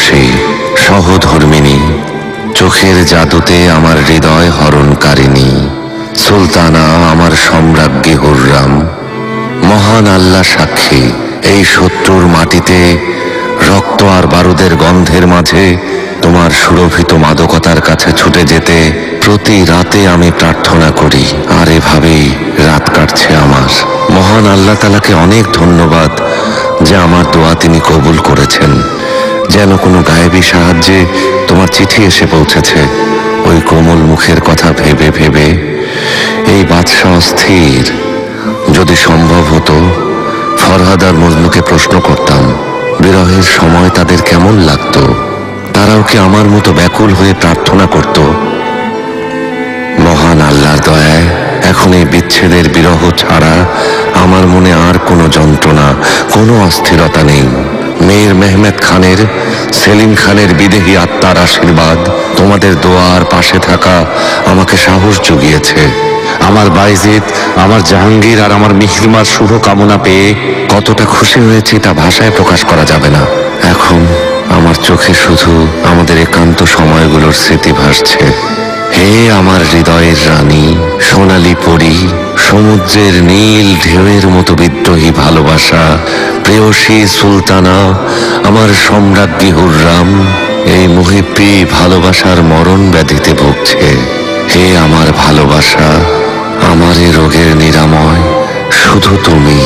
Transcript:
প্রেয়সী, সহধর্মিণী, চোখের জাদুতে আমার হৃদয় হরণকারিণী, সুলতানা আমার সম্রাজ্ঞী হুররাম। মহান আল্লাহ সাক্ষী, এই শত্রুর মাটিতে রক্ত আর বারুদের গন্ধের মাঝে তোমার সুরভিত মাদকতার কাছে ছুটে যেতে প্রতি রাতে আমি প্রার্থনা করি, আর এভাবেই রাত কাটছে আমার। মহান আল্লাহ তাআলাকে অনেক ধন্যবাদ যে আমার দোয়া তিনি কবুল করেছেন। যেন কোনো গায়েবী সাহায্যে তোমার চিঠি এসে পৌঁছেছে। ওই কোমল মুখের কথা ভেবে ভেবে এই বাদশাহ অস্থির। যদি সম্ভব হতো ফরহাদ আর মজনুকে প্রশ্ন করতাম বিরহের সময় তাদের কেমন লাগতো, তারাও কি আমার মতো ব্যাকুল হয়ে প্রার্থনা করত? মহান আল্লাহর দয়ায় এখন এই বিচ্ছেদের বিরহ ছাড়া আমার মনে আর কোনো যন্ত্রণা, কোনো অস্থিরতা নেই। মীর মেহমেদ খানের, সেলিম খানের বিদেহী আত্মার আশীর্বাদ, তোমাদের দোয়ার পাশে থাকা আমাকে সাহস জুগিয়েছে। আমার বাইজিদ, আমার জাহাঙ্গীর আর আমার মিহরিমার শুভ কামনা পেয়ে কতটা খুশি হয়েছি তা ভাষায় প্রকাশ করা যাবে না। এখন আমার চোখে শুধু আমাদের একান্ত সময়গুলোর স্মৃতি ভাসছে। হে আমার হৃদয়ের রানী, সোনালী পরী, সমুদ্রের নীল ঢেউয়ের মতো বিদ্রোহী ভালোবাসা, প্রেয়সী সুলতানা, আমার সম্রাজ্ঞী হুররাম, এই মুহিব্বি ভালোবাসার মরণ ব্যাধিতে ভুগছে। হে আমার ভালোবাসা, আমার এ রোগের নিরাময় শুধু তুমি।